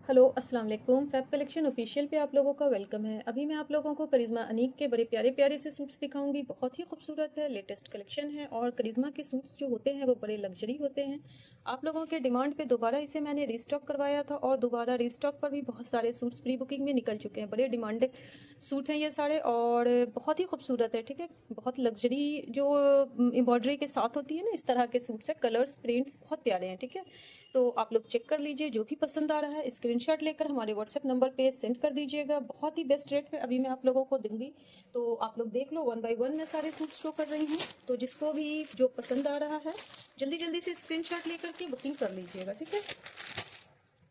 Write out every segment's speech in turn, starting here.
Hello अस्सलाम वालेकुम। Fab collection official पे आप लोगों का वेलकम है। अभी मैं आप लोगों को करिश्मा अनीक के बड़े प्यारे प्यारे से सूट्स दिखाऊंगी। बहुत ही खूबसूरत है, लेटेस्ट कलेक्शन है और करिश्मा के सूट्स जो होते हैं वो बड़े लग्जरी होते हैं। आप लोगों के डिमांड पे दोबारा इसे मैंने रीस्टॉक करवाया था और दोबारा रीस्टॉक पर भी बहुत सारे सूट्स प्री बुकिंग में निकल चुके हैं। बड़े डिमांडेड सूट हैं ये सारे और बहुत ही खूबसूरत है। ठीक है, बहुत लग्जरी जो एम्ब्रॉयडरी के साथ होती है ना, इस तरह के सूट्स है। कलर्स प्रिंट्स बहुत प्यारे हैं। ठीक है, तो आप लोग चेक कर लीजिए, जो भी पसंद आ रहा है स्क्रीनशॉट लेकर हमारे व्हाट्सएप नंबर पे सेंड कर दीजिएगा। बहुत ही बेस्ट रेट पे अभी मैं आप लोगों को दूंगी, तो आप लोग देख लो। 1 बाय 1 मैं सारे सूट शो कर रही हूँ, तो जिसको भी जो पसंद आ रहा है जल्दी जल्दी से स्क्रीनशॉट लेकर के बुकिंग कर लीजिएगा। ठीक है,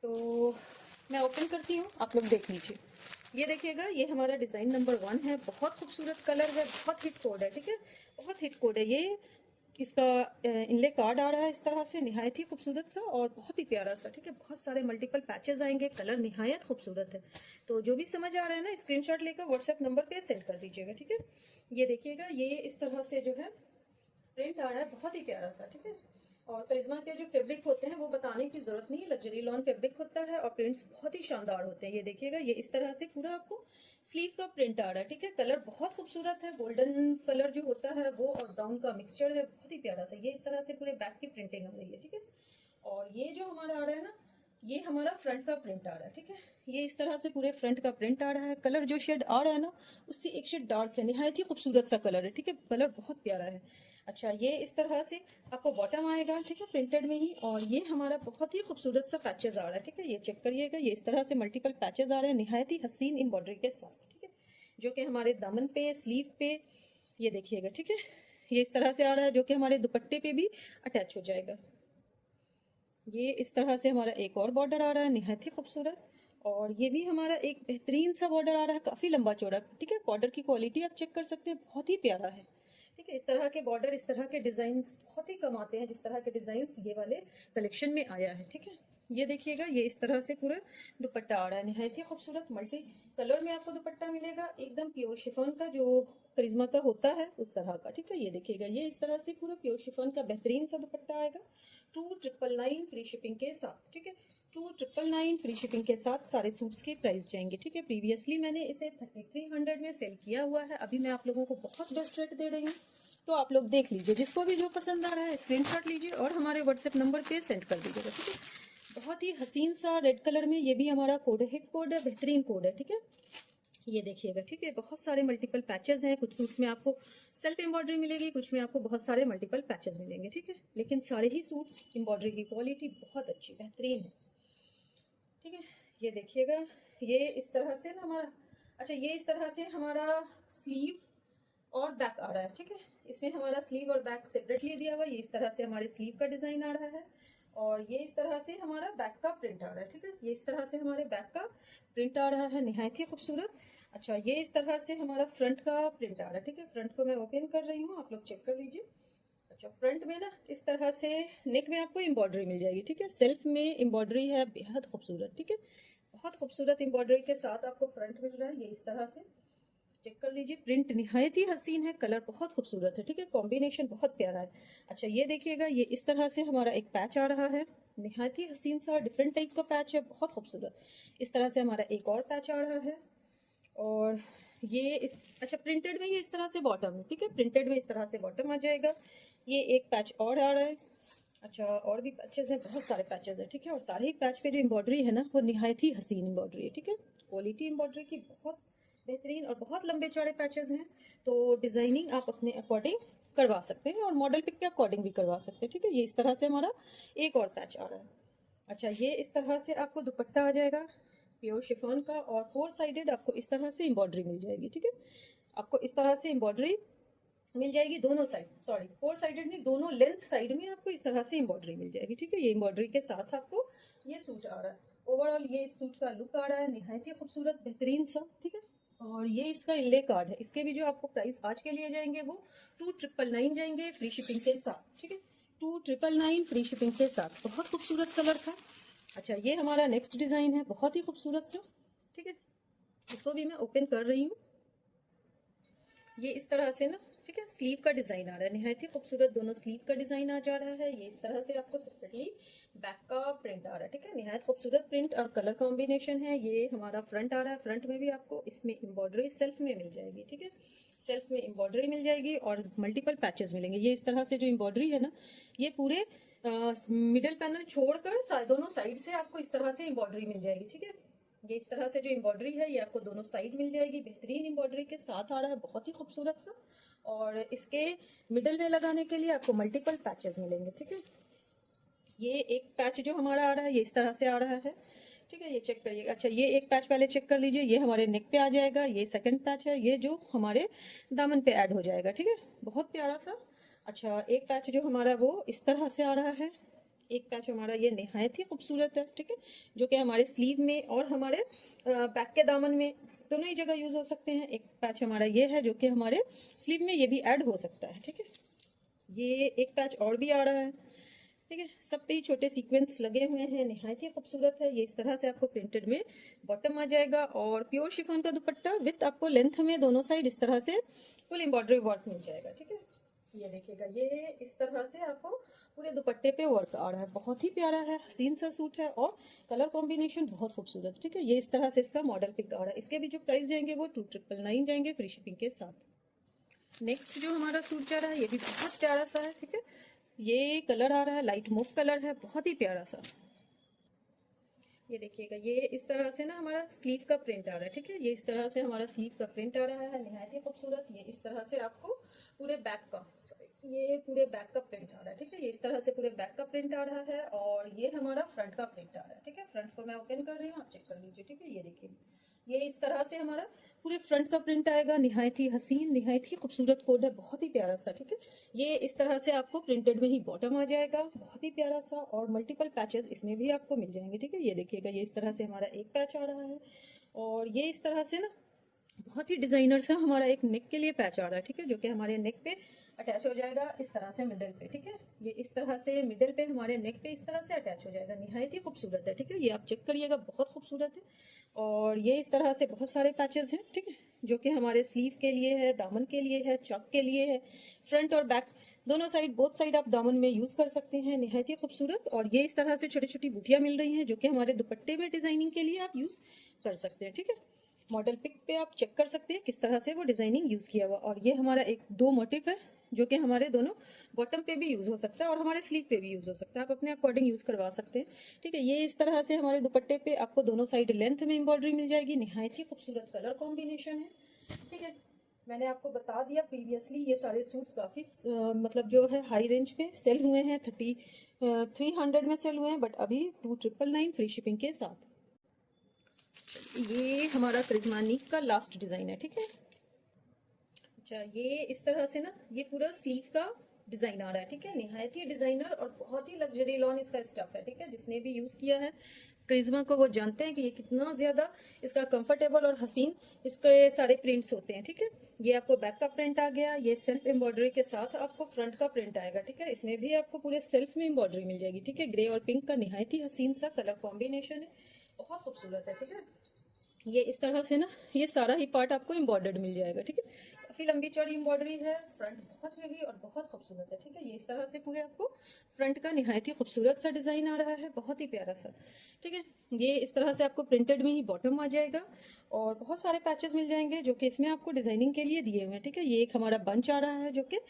तो मैं ओपन करती हूँ, आप लोग देख लीजिए। ये देखिएगा, ये हमारा डिज़ाइन नंबर 1 है। बहुत खूबसूरत कलर है, बहुत हिट कोड है। ठीक है, बहुत हिट कोड है ये। इसका इनले कार्ड आ रहा है इस तरह से, निहायत ही खूबसूरत सा और बहुत ही प्यारा सा। ठीक है, बहुत सारे मल्टीपल पैचेस आएंगे, कलर निहायत खूबसूरत है। तो जो भी समझ आ रहा है ना, स्क्रीनशॉट लेकर व्हाट्सएप नंबर पे सेंड कर दीजिएगा। ठीक है, ये देखिएगा, ये इस तरह से जो है प्रिंट आ रहा है, बहुत ही प्यारा सा। ठीक है, और करिश्मा के जो फैब्रिक होते हैं वो बताने की जरूरत नहीं, लग्जरी लॉन फैब्रिक होता है और प्रिंट्स बहुत ही शानदार होते हैं। ये देखिएगा, ये इस तरह से पूरा आपको स्लीव का प्रिंट आ रहा है। ठीक है, कलर बहुत खूबसूरत है, गोल्डन कलर जो होता है वो और ब्राउन का मिक्सचर है, बहुत ही प्यारा सा। ये इस तरह से पूरे बैक की प्रिंटिंग हो रही है। ठीक है, और ये जो हमारा आ रहा है ना, ये हमारा फ्रंट का प्रिंट आ रहा है। ठीक है, ये इस तरह से पूरे फ्रंट का प्रिंट आ रहा है। कलर जो शेड आ रहा है ना, उससे एक शेड डार्क है, निहायत ही खूबसूरत सा कलर है। ठीक है, कलर बहुत प्यारा है। अच्छा, ये इस तरह से आपको बॉटम आएगा। ठीक है, प्रिंटेड में ही, और ये हमारा बहुत ही खूबसूरत सा पैचेस आ रहा है। ठीक है, ये चेक करिएगा, ये इस तरह से मल्टीपल पैचेस आ रहे हैं निहायत ही हसीन एम्ब्रॉयडरी के साथ। ठीक है, जो कि हमारे दामन पे, स्लीव पे, ये देखिएगा। ठीक है, ये इस तरह से आ रहा है, जो कि हमारे दुपट्टे पे भी अटैच हो जाएगा। ये इस तरह से हमारा एक और बॉर्डर आ रहा है, निहायत ही खूबसूरत। और ये भी हमारा एक बेहतरीन सा बॉर्डर आ रहा है, काफी लंबा चौड़ा। ठीक है, बॉर्डर की क्वालिटी आप चेक कर सकते हैं, बहुत ही प्यारा है। ठीक है, इस तरह के बॉर्डर, इस तरह के डिजाइन बहुत ही कम आते हैं, जिस तरह के डिजाइन ये वाले कलेक्शन में आया है। ठीक है, ये देखिएगा, ये इस तरह से पूरा दुपट्टा आ रहा है, निहायत ही खूबसूरत मल्टी कलर में आपको दुपट्टा मिलेगा, एकदम प्योर शिफॉन का जो करिश्मा का होता है उस तरह का। ठीक है, ये देखिएगा, ये इस तरह से पूरा प्योर शिफॉन का बेहतरीन सा दुपट्टा आएगा 2999 फ्री शिपिंग के साथ। ठीक है, 2999 फ्री शिपिंग के साथ सारे सूट्स के प्राइस जाएंगे। ठीक है, प्रीवियसली मैंने इसे 3300 में सेल किया हुआ है, अभी मैं आप लोगों को बहुत बेस्ट रेट दे रही हूँ, तो आप लोग देख लीजिए। जिसको भी जो पसंद आ रहा है स्क्रीनशॉट लीजिए और हमारे व्हाट्सएप नंबर पे सेंड कर दीजिएगा। ठीक है, बहुत ही हसीन सा रेड कलर में, ये भी हमारा कोड है, हिट कोड है, बेहतरीन कोड है। ठीक है, ये देखिएगा। ठीक है, बहुत सारे मल्टीपल पैचेस हैं, कुछ सूट्स में आपको सेल्फ एम्ब्रॉयडरी मिलेगी, कुछ में आपको बहुत सारे मल्टीपल पैचेस मिलेंगे। ठीक है, लेकिन सारे ही सूट्स एम्ब्रॉयडरी की क्वालिटी बहुत अच्छी बेहतरीन है। ठीक है, ये देखिएगा, ये इस तरह से ना हमारा, अच्छा ये इस तरह से हमारा स्लीव और बैक आ रहा है। ठीक है, इसमें हमारा स्लीव और बैक सेपरेटली दिया हुआ है। ये इस तरह से हमारे स्लीव का डिजाइन आ रहा है और ये इस तरह से हमारा बैक का प्रिंट आ रहा है। ठीक है, ये इस तरह से हमारे बैक का प्रिंट आ रहा है, निहायत ही खूबसूरत। अच्छा, ये इस तरह से हमारा फ्रंट का प्रिंट आ रहा है। ठीक है, फ्रंट को मैं ओपन कर रही हूँ, आप लोग चेक कर लीजिए। अच्छा, फ्रंट में ना इस तरह से नेक में आपको एम्ब्रॉयडरी मिल जाएगी। ठीक है, सेल्फ में एम्ब्रॉयडरी है, बेहद खूबसूरत। ठीक है, बहुत खूबसूरत एम्ब्रॉयडरी के साथ आपको फ्रंट मिल रहा है, ये इस तरह से चेक कर लीजिए। प्रिंट निहायत ही हसीन है, कलर बहुत खूबसूरत है। ठीक है, कॉम्बिनेशन बहुत प्यारा है। अच्छा, ये देखिएगा, ये इस तरह से हमारा एक पैच आ रहा है, निहायत ही हसीन सा डिफरेंट टाइप का पैच है, बहुत खूबसूरत। इस तरह से हमारा एक और पैच आ रहा है और ये इस, अच्छा प्रिंटेड में ये इस तरह से बॉटम है। ठीक है, प्रिंटेड में इस तरह से बॉटम आ जाएगा। ये एक पैच और आ रहा है। अच्छा, और भी पैचेस हैं, बहुत सारे पैचेस हैं। ठीक है, और सारे ही पैच पे जो एम्ब्रॉयडरी है ना, वो निहायत ही हसीन एम्ब्रॉयडरी है। ठीक है, क्वालिटी एम्ब्रॉयडरी की बहुत बेहतरीन और बहुत लंबे चौड़े पैचेस हैं, तो डिजाइनिंग आप अपने अकॉर्डिंग करवा सकते हैं और मॉडल पिक के अकॉर्डिंग भी करवा सकते हैं। ठीक है, ये इस तरह से हमारा एक और पैच आ रहा है। अच्छा, ये इस तरह से आपको दुपट्टा आ जाएगा प्योर शिफॉन का और 4 साइडेड आपको इस तरह से एम्ब्रॉयडरी मिल जाएगी। ठीक है, आपको इस तरह से एम्ब्रॉयडरी मिल जाएगी दोनों साइड, सॉरी 4 साइडेड नहीं, दोनों लेंथ साइड में आपको इस तरह से एम्ब्रॉयडरी मिल जाएगी। ठीक है, ये एम्ब्रॉयडरी के साथ आपको ये सूट आ रहा है। ओवरऑल ये इस सूट का लुक आ रहा है, निहायत ही खूबसूरत बेहतरीन सा। ठीक है, और ये इसका इनले कार्ड है, इसके भी जो आपको प्राइस आज के लिए जाएंगे वो 2999 जाएंगे फ्री शिपिंग के साथ। ठीक है, 2999 फ्री शिपिंग के साथ, बहुत खूबसूरत कलर था। अच्छा, ये हमारा नेक्स्ट डिजाइन है, बहुत ही खूबसूरत सा। ठीक है, इसको भी मैं ओपन कर रही हूँ। ये इस तरह से ना, ठीक है, स्लीव का डिजाइन आ रहा है, निहायत ही खूबसूरत दोनों स्लीव का डिजाइन आ जा रहा है। ये इस तरह से आपको सेपरेटली बैक का प्रिंट आ रहा है, ठीक है, निहायत खूबसूरत प्रिंट और कलर कॉम्बिनेशन है। ये हमारा फ्रंट आ रहा है, फ्रंट में भी आपको इसमें एम्ब्रॉयडरी सेल्फ में मिल जाएगी, ठीक है, सेल्फ में एम्ब्रॉयडरी मिल जाएगी और मल्टीपल पैचेस मिलेंगे। ये इस तरह से जो एम्ब्रॉयडरी है ना, ये पूरे मिडल पैनल छोड़कर दोनों साइड से आपको इस तरह से एम्ब्रॉयडरी मिल जाएगी, ठीक है। ये इस तरह से जो एम्ब्रॉयडरी है ये आपको दोनों साइड मिल जाएगी, बेहतरीन एम्ब्रॉयडरी के साथ आ रहा है, बहुत ही खूबसूरत सा। और इसके मिडल में लगाने के लिए आपको मल्टीपल पैचेस मिलेंगे, ठीक है। ये एक पैच जो हमारा आ रहा है ये इस तरह से आ रहा है, ठीक है, ये चेक करिएगा। अच्छा, ये एक पैच पहले चेक कर लीजिए, ये हमारे नेक पे आ जाएगा, ये सेकंड पैच है, ये जो हमारे दामन पे ऐड हो जाएगा, ठीक है, बहुत प्यारा सा। अच्छा, एक पैच जो हमारा वो इस तरह से आ रहा है, एक पैच हमारा ये निहायत ही खूबसूरत है, ठीक है, जो कि हमारे स्लीव में और हमारे बैक के दामन में दोनों ही जगह यूज हो सकते हैं। एक पैच हमारा ये है जो कि हमारे स्लीव में ये भी ऐड हो सकता है, ठीक है। ये एक पैच और भी आ रहा है, ठीक है, सब पे ही छोटे सीक्वेंस लगे हुए हैं, निहायत ही खूबसूरत है। ये इस तरह से आपको प्रिंटेड में बॉटम आ जाएगा और प्योर शिफॉन का दुपट्टा विथ आपको लेंथ में दोनों साइड इस तरह से फुल एम्ब्रॉयडरी वर्क मिल जाएगा, ठीक है। ये देखिएगा, ये इस तरह से आपको पूरे दुपट्टे पे वर्क आ रहा है, बहुत ही प्यारा है, हसीन सा सूट है और कलर कॉम्बिनेशन बहुत खूबसूरत, ठीक है। ये इस तरह से इसका मॉडल पिक आ रहा है। इसके भी जो प्राइस जाएंगे वो 2999 जाएंगे फ्री शिपिंग के साथ। नेक्स्ट जो हमारा सूट जा रहा है ये भी बहुत प्यारा सा है, ठीक है। ये कलर आ रहा है लाइट मूव कलर है, बहुत ही प्यारा सा। ये देखिएगा, ये इस तरह से ना हमारा स्लीव का प्रिंट आ रहा है, ठीक है, ये इस तरह से हमारा स्लीव का प्रिंट आ रहा है, निहायत ही खूबसूरत। ये इस तरह से आपको पूरे बैक का, सॉरी, ये पूरे बैक का प्रिंट आ रहा है, ठीक है, ये इस तरह से पूरे बैक का प्रिंट आ रहा है और ये हमारा फ्रंट का प्रिंट आ रहा है, ठीक है। फ्रंट को मैं ओपन कर रही हूँ, आप चेक कर लीजिए, ठीक है। ये देखिए, ये इस तरह से हमारा पूरे फ्रंट का प्रिंट आएगा, निहायत ही हसीन, निहायत ही खूबसूरत कोड है, बहुत ही प्यारा सा, ठीक है। ये इस तरह से आपको प्रिंटेड में ही बॉटम आ जाएगा, बहुत ही प्यारा सा, और मल्टीपल पैचेस इसमें भी आपको मिल जाएंगे, ठीक है। ये देखिएगा, ये इस तरह से हमारा एक पैच आ रहा है और ये इस तरह से ना बहुत ही डिजाइनर सा हमारा एक नेक के लिए पैच आ रहा है, ठीक है, जो कि हमारे नेक पे अटैच हो जाएगा इस तरह से मिडल पे, ठीक है। ये इस तरह से मिडल पे हमारे नेक पे इस तरह से अटैच हो जाएगा, निहायत ही खूबसूरत है, ठीक है। ये आप चेक करिएगा, बहुत खूबसूरत है। और ये इस तरह से बहुत सारे पैचेस हैं, ठीक है, जो कि हमारे स्लीव के लिए है, दामन के लिए है, चॉक के लिए है, फ्रंट और बैक दोनों साइड, बोथ साइड आप दामन में यूज कर सकते हैं, निहायत ही खूबसूरत। और ये इस तरह से छोटी छोटी बूटियां मिल रही हैं जो कि हमारे दुपट्टे में डिजाइनिंग के लिए आप यूज कर सकते हैं, ठीक है। मॉडल पिक पे आप चेक कर सकते हैं किस तरह से वो डिजाइनिंग यूज किया हुआ। और ये हमारा एक दो मोटिव है जो कि हमारे दोनों बॉटम पे भी यूज हो सकता है और हमारे स्लीव पे भी यूज हो सकता है, आप अपने अकॉर्डिंग यूज करवा सकते हैं, ठीक है। ये इस तरह से हमारे दुपट्टे पे आपको दोनों साइड लेंथ में एम्ब्रॉयडरी मिल जाएगी, निहायत ही खूबसूरत कलर कॉम्बिनेशन है, ठीक है। मैंने आपको बता दिया प्रीवियसली, ये सारे सूट्स काफी मतलब जो है हाई रेंज पे सेल हुए हैं, 300 में सेल हुए हैं, बट अभी 2999 फ्री शिपिंग के साथ। ये हमारा करिश्मानिक का लास्ट डिजाइन है, ठीक है। अच्छा, ये इस तरह से ना ये पूरा स्लीव का डिजाइन आ रहा है, ठीक है, निहायत ही डिजाइनर और बहुत ही लग्जरी लॉन इसका स्टफ है, ठीक है। जिसने भी यूज किया है करिश्मा को वो जानते हैं कि ये कितना ज्यादा इसका कंफर्टेबल और हसीन इसके सारे प्रिंट्स होते हैं, ठीक है। ये आपको बैक का प्रिंट आ गया, ये सेल्फ एम्ब्रॉयडरी के साथ आपको फ्रंट का प्रिंट आएगा, ठीक है। इसमें भी आपको पूरे सेल्फ में एम्ब्रॉयडरी मिल जाएगी, ठीक है। ग्रे और पिंक का निहायत ही हसीन सा कलर कॉम्बिनेशन है, बहुत खूबसूरत है, ठीक है। ये इस तरह से ना ये सारा ही पार्ट आपको एम्ब्रॉयडर्ड मिल जाएगा, ठीक है। काफी लंबी चौड़ी एम्ब्रॉयडरी है, फ्रंट बहुत हेवी और बहुत खूबसूरत है, ठीक है। ये इस तरह से पूरे आपको फ्रंट का निहायत ही खूबसूरत सा डिजाइन आ रहा है, बहुत ही प्यारा सा, ठीक है। ये इस तरह से आपको प्रिंटेड में ही बॉटम आ जाएगा और बहुत सारे पैचेस मिल जाएंगे जो कि इसमें आपको डिजाइनिंग के लिए दिए हुए हैं, ठीक है। ये एक हमारा बंच आ रहा है जो कि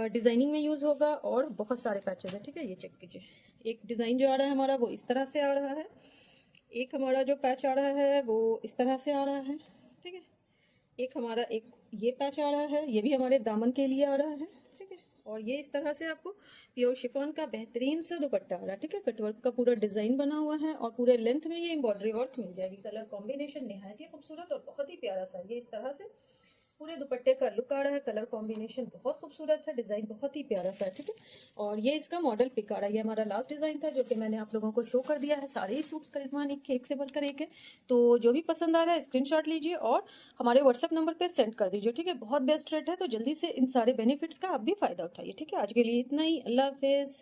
डिजाइनिंग में यूज होगा और बहुत सारे पैचेस है, ठीक है। ये चेक कीजिए, एक डिजाइन जो आ रहा है हमारा वो इस तरह से आ रहा है, एक हमारा जो पैच आ रहा है वो इस तरह से आ रहा है, ठीक है। एक हमारा एक ये पैच आ रहा है, ये भी हमारे दामन के लिए आ रहा है, ठीक है। और ये इस तरह से आपको प्योर शिफॉन का बेहतरीन सा दुपट्टा आ रहा है, ठीक है। कटवर्क का पूरा डिजाइन बना हुआ है और पूरे लेंथ में ये एम्ब्रॉयडरी वर्क मिल जाएगी, कलर कॉम्बिनेशन निहायत ही खूबसूरत और बहुत ही प्यारा सा। ये इस तरह से पूरे दुपट्टे का लुक आ रहा है, कलर कॉम्बिनेशन बहुत खूबसूरत है, डिजाइन बहुत ही प्यारा सा है, ठीक है। और ये इसका मॉडल पिक आ रहा है, ये हमारा लास्ट डिजाइन था जो कि मैंने आप लोगों को शो कर दिया है। सारे ही सूट्स करिश्मानिक के एक से बढ़कर एक है, तो जो भी पसंद आ रहा है स्क्रीनशॉट लीजिए और हमारे व्हाट्सएप नंबर पे सेंड कर दीजिए, ठीक है। बहुत बेस्ट रेट है, तो जल्दी से इन सारे बेनिफिट्स का आप भी फायदा उठाइए, ठीक है। आज के लिए इतना ही, अल्लाह हाफिज।